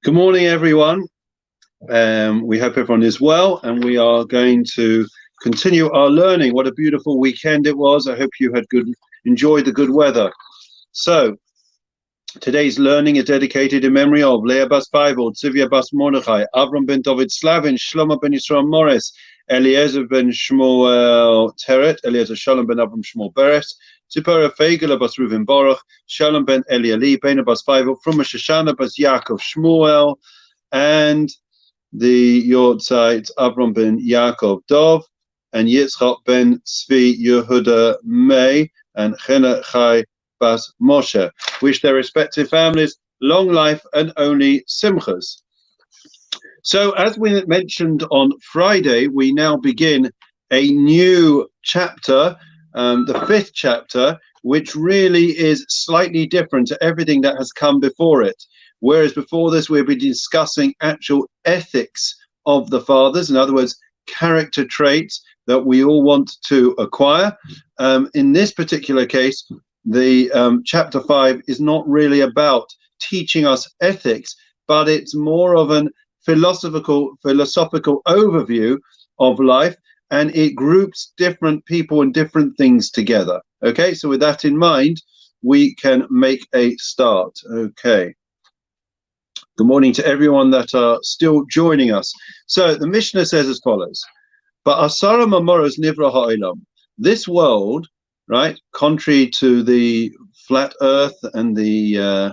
Good morning, everyone. We hope everyone is well, and we are going to continue our learning. What a beautiful weekend it was. I hope you had enjoyed the good weather. So, today's learning is dedicated in memory of Leah Bas Bible, Tzivia Bas Mordechai, Avram ben David Slavin, Shlomo ben Yisrael Morris, Eliezer ben Shmuel Teret, Eliezer Shalom ben Avram Shmuel Beres, Tzipora Fegela Bas Reuven Baruch, Shalom ben Eliali, Ben Bas Bible, from Shoshana Bas Yaakov Shmuel, and the Yortzeit Avram ben Yaakov Dov, and Yitzchak ben Tzvi Yehuda May, and Chena Chai Bas Moshe. Wish their respective families long life and only simchas. So, as we mentioned on Friday, we now begin a new chapter, the fifth chapter, which really is slightly different to everything that has come before it. Whereas before this, we've been discussing actual ethics of the fathers, in other words, character traits that we all want to acquire. In this particular case, the chapter 5 is not really about teaching us ethics, but it's more of an philosophical overview of life, and it groups different people and different things together. Okay, so with that in mind, we can make a start. Okay. Good morning to everyone that are still joining us. So the Mishna says as follows: Ba'asara mamoros nivra ha'olam. This world, right, contrary to the flat earth and the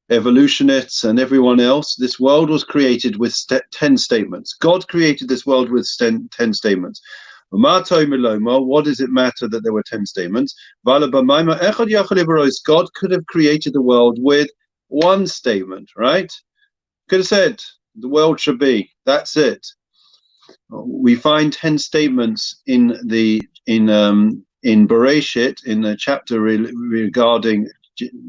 evolutionists and everyone else, this world was created with 10 statements. God created this world with 10 statements. What does it matter that there were 10 statements? God could have created the world with one statement, right? Could have said the world should be, that's it. We find 10 statements in Bereshit, in the chapter regarding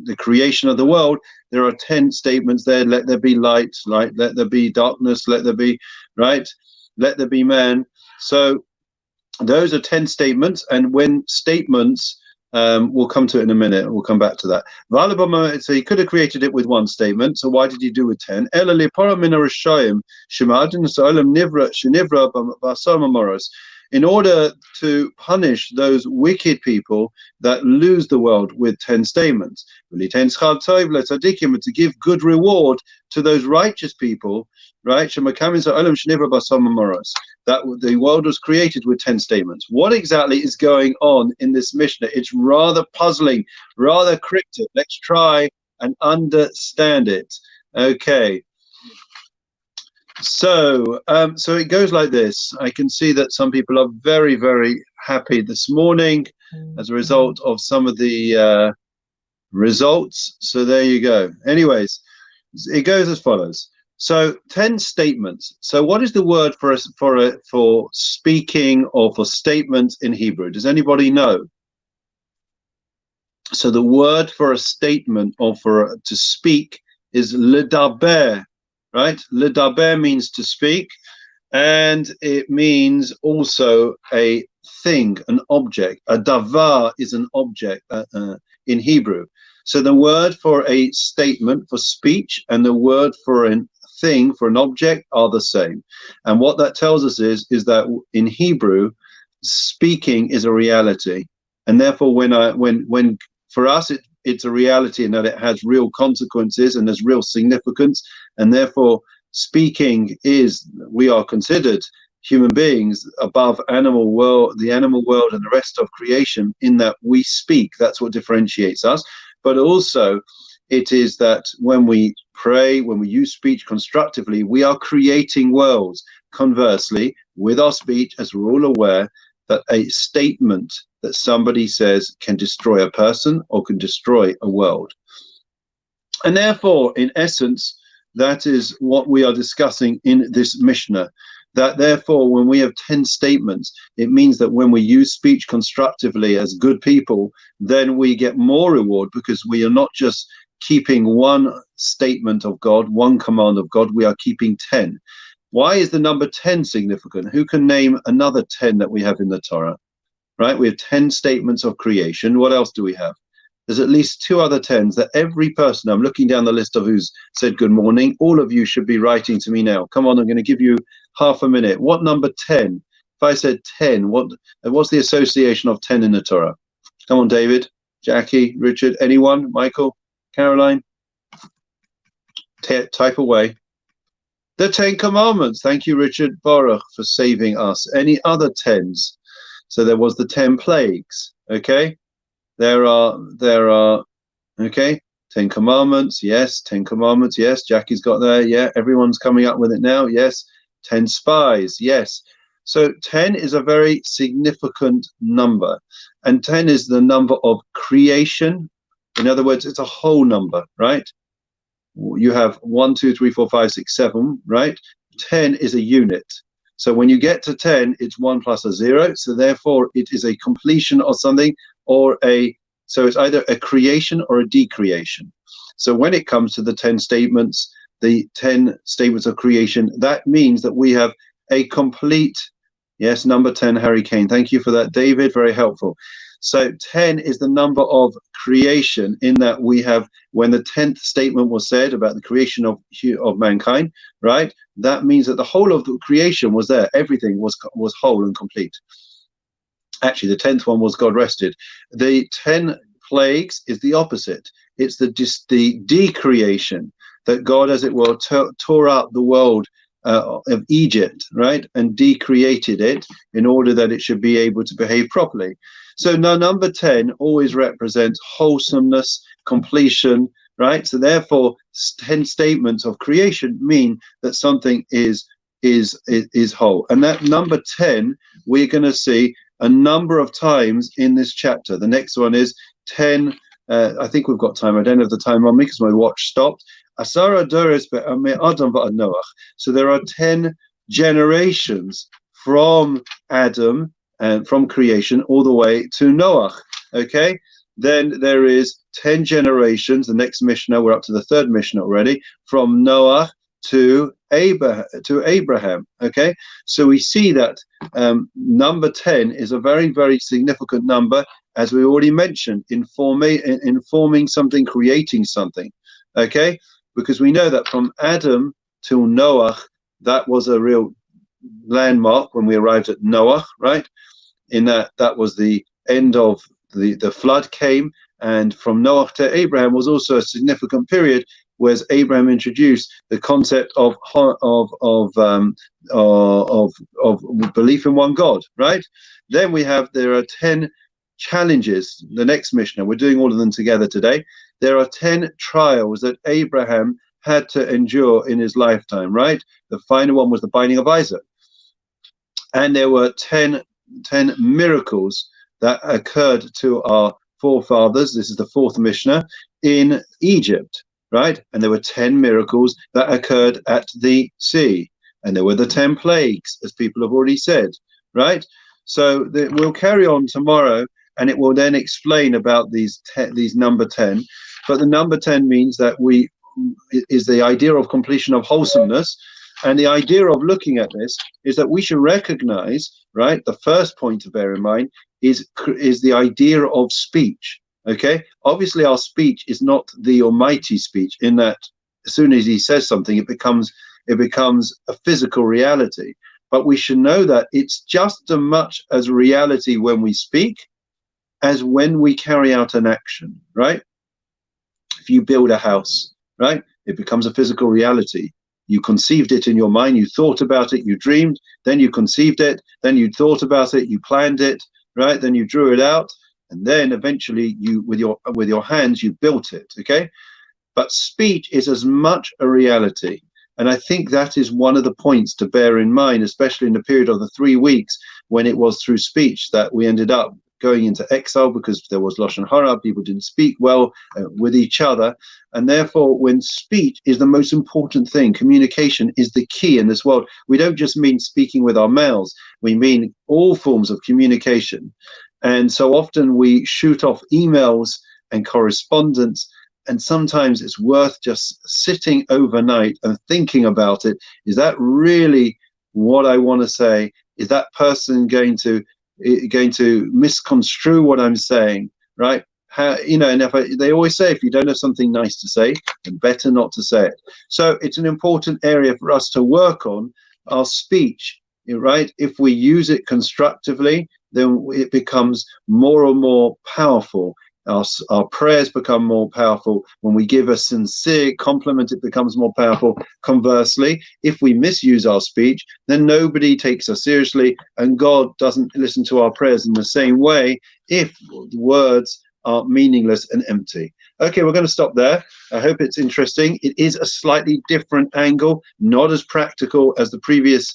the creation of the world. There are 10 statements there. Let there be light, right? Let there be darkness, let there be, right? Let there be man. So those are 10 statements, and when statements, we'll come to it in a minute, we'll come back to that. So he could have created it with one statement, so why did he do with 10? In order to punish those wicked people that lose the world with 10 statements. And to give good reward to those righteous people, right? That the world was created with 10 statements. What exactly is going on in this Mishnah? It's rather puzzling, rather cryptic. Let's try and understand it. Okay. So it goes like this. I can see that some people are very, very happy this morning as a result of some of the results. So there you go. Anyways, it goes as follows. So 10 statements. So what is the word for speaking or for statements in Hebrew? Does anybody know? So the word for a statement or to speak is ledaber. Right? Ledaber means to speak, and it means also a thing, an object. A davar is an object in Hebrew. So the word for a statement, for speech, and the word for a thing, for an object, are the same. And what that tells us is that in Hebrew, speaking is a reality, and therefore when for us it's a reality in that it has real consequences and there's real significance, and therefore speaking we are considered human beings above the animal world and the rest of creation, in that we speak. That's what differentiates us. But also it is that when we pray, when we use speech constructively, we are creating worlds. Conversely, with our speech, as we're all aware, that a statement that somebody says can destroy a person or can destroy a world. And therefore, in essence, that is what we are discussing in this Mishnah. That therefore, when we have 10 statements, it means that when we use speech constructively as good people, then we get more reward, because we are not just keeping one statement of God, one command of God, we are keeping 10. Why is the number 10 significant? Who can name another 10 that we have in the Torah? Right? We have 10 statements of creation. What else do we have? there's at least 2 other 10s that every person, I'm looking down the list of who's said good morning, all of you should be writing to me now. Come on, I'm going to give you half a minute. What number 10? If I said 10, what's the association of 10 in the Torah? Come on, David, Jackie, Richard, anyone? Michael, Caroline? Type away. The 10 Commandments. Thank you, Richard Baruch, for saving us. Any other 10s? So there was the 10 plagues. Okay. There are, okay. 10 Commandments. Yes. 10 Commandments. Yes. Jackie's got there. Yeah. Everyone's coming up with it now. Yes. 10 spies. Yes. So 10 is a very significant number. And 10 is the number of creation. In other words, it's a whole number, right? You have 1, 2, 3, 4, 5, 6, 7, right? 10 is a unit. So when you get to 10, it's 1 plus a 0. So therefore, it is a completion of something, so it's either a creation or a decreation. So when it comes to the 10 statements, the 10 statements of creation, that means that we have a complete, yes, number 10, Harry Kane. Thank you for that, David. Very helpful. So 10 is the number of creation, in that we have, when the 10th statement was said about the creation of mankind, right? That means that the whole of the creation was there. Everything was whole and complete. Actually, the 10th one was God rested. The 10 plagues is the opposite. It's the decreation, that God, as it were, tore out the world of Egypt, right, and decreated it in order that it should be able to behave properly. So now number 10 always represents wholesomeness, completion, right? So therefore 10 statements of creation mean that something is whole. And that number 10 we're going to see a number of times in this chapter. The next one is 10, I think we've got time. I don't have the time on me because my watch stopped. Asara Dores Adam va'ad Noach. So there are 10 generations from Adam and from creation all the way to Noach. Okay, then there is 10 generations. The next Mishna, we're up to the 3rd Mishna already, from Noach to Abraham. Okay, so we see that number 10 is a very, very significant number, as we already mentioned, in forming something, creating something. Okay, because we know that from Adam till Noach, that was a real landmark when we arrived at Noach, right? In that was the end of the flood came, and from Noach to Abraham was also a significant period, whereas Abraham introduced the concept of belief in one God, right? Then there are 10 challenges. The next Mishnah, we're doing all of them together today. There are 10 trials that Abraham had to endure in his lifetime, right? The final one was the binding of Isaac. And there were 10 miracles that occurred to our forefathers. This is the 4th Mishnah, in Egypt, right? And there were 10 miracles that occurred at the sea. And there were the 10 plagues, as people have already said, right? So we'll carry on tomorrow, and it will then explain about these number 10. But the number 10 means that is the idea of completion of wholesomeness. And the idea of looking at this is that we should recognize, right, the first point to bear in mind is the idea of speech. Okay, obviously our speech is not the almighty speech, in that as soon as he says something, it becomes a physical reality. But we should know that it's just as much as reality when we speak as when we carry out an action, right? If you build a house, right, it becomes a physical reality. You conceived it in your mind, you thought about it, you dreamed, then you conceived it, then you thought about it, you planned it, right? Then you drew it out, and then eventually you, with your hands, you built it, okay? But speech is as much a reality. And I think that is one of the points to bear in mind, especially in the period of the 3 weeks when it was through speech that we ended up going into exile, because there was Lashon Hara, people didn't speak well with each other. And therefore, when speech is the most important thing, communication is the key in this world. We don't just mean speaking with our mouths, we mean all forms of communication. And so often we shoot off emails and correspondence, and sometimes it's worth just sitting overnight and thinking about it. Is that really what I want to say? Is that person going to misconstrue what I'm saying, right? And they always say, if you don't have something nice to say, then better not to say it. So it's an important area for us to work on our speech, right? If we use it constructively, then it becomes more and more powerful. Our prayers become more powerful. When we give a sincere compliment, it becomes more powerful. Conversely, if we misuse our speech, then nobody takes us seriously, and God doesn't listen to our prayers in the same way if the words are meaningless and empty. Okay, we're going to stop there. I hope it's interesting. It is a slightly different angle, not as practical as the previous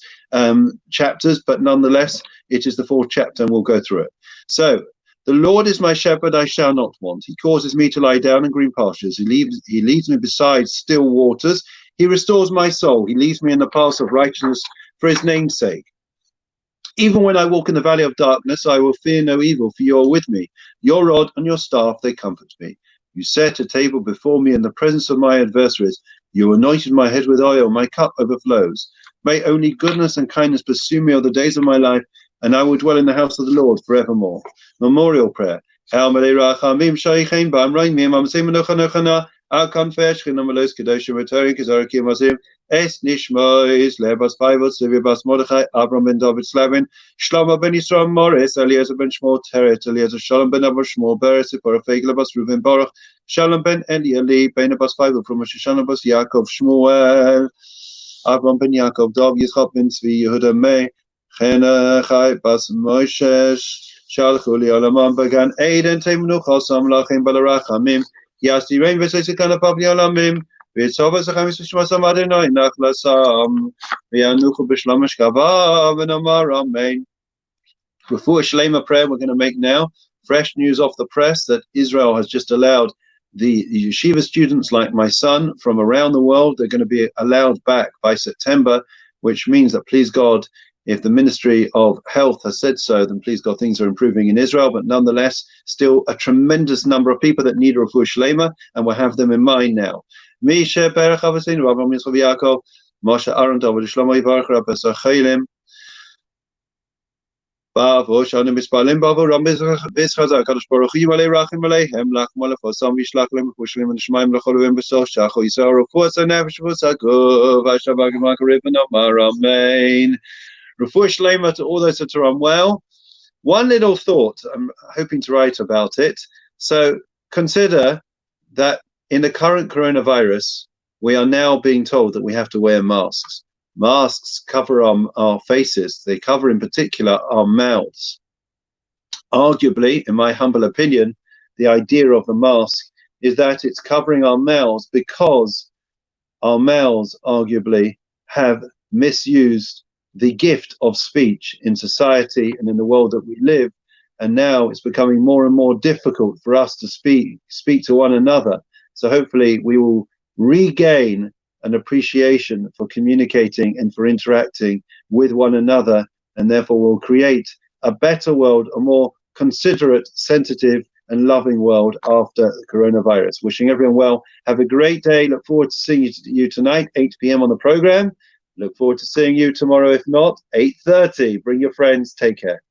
chapters, but nonetheless, it is the 4th chapter, and we'll go through it. So, the Lord is my shepherd, I shall not want. He causes me to lie down in green pastures. He leads me beside still waters. He restores my soul. He leads me in the paths of righteousness for his name's sake. Even when I walk in the valley of darkness, I will fear no evil, for you are with me. Your rod and your staff, they comfort me. You set a table before me in the presence of my adversaries. You anointed my head with oil. My cup overflows. May only goodness and kindness pursue me all the days of my life, and I will dwell in the house of the Lord forevermore. Memorial prayer. Es Nishmois, Lebas Pivot, Sivibas Mordechai, Abram ben David Slavin, Shlomo ben Yisrael Morris, Eliezer ben Shmuel Teret, Eliezer Shalom ben Abba Shmuel Beres, Porafeg Lebas Ruven Baruch, Shalom ben Elieli, ben Abbas Pivot, from Shoshana Bas Yaakov Shmuel, Abram ben Yaakov, Dov Yitzchak ben Tzvi, Yehuda Mei, Chena Chai Bas Moshe, Shalchu li Olamam Began Eden Temenu Chosam Lachim Balarachamim, Yasti Rein Vesesikana Pavli Olamim. Amen. Before Shlema prayer we're going to make now, fresh news off the press that Israel has just allowed the yeshiva students like my son from around the world. They're going to be allowed back by September, which means that, please God, if the Ministry of Health has said so, then please God, things are improving in Israel. But nonetheless, still a tremendous number of people that need a refuah shlema, and we'll have them in mind now. Misha Berach Avasin, Rabbi Yitzchak Yaakov, Moshe Aaron, David Shlomo Yivarach, Rabbi Sachelim, Bavo Shanim Mispalim, Bavo Ram Bizchazak, Kadosh Baruch Hu Yimalei Rachim Aleihem, Lachmal Lefosam Vishlach Lem Pushlim and Shemaim Lacholuvim Besoch Shacho Yisrael Refuah Nefesh V'Sakov Vashavak Makaribin Amar Amen. Refuah Shlema to all those that are unwell. One little thought, I'm hoping to write about it. So consider that in the current coronavirus, we are now being told that we have to wear masks. Masks cover our faces. They cover in particular our mouths. Arguably, in my humble opinion, the idea of the mask is that it's covering our mouths because our mouths arguably have misused the gift of speech in society and in the world that we live. And now it's becoming more and more difficult for us to speak to one another. So hopefully we will regain an appreciation for communicating and for interacting with one another, and therefore will create a better world, a more considerate, sensitive and loving world after the coronavirus. Wishing everyone well. Have a great day. Look forward to seeing you tonight, 8 p.m. on the program. Look forward to seeing you tomorrow, if not, 8:30. Bring your friends. Take care.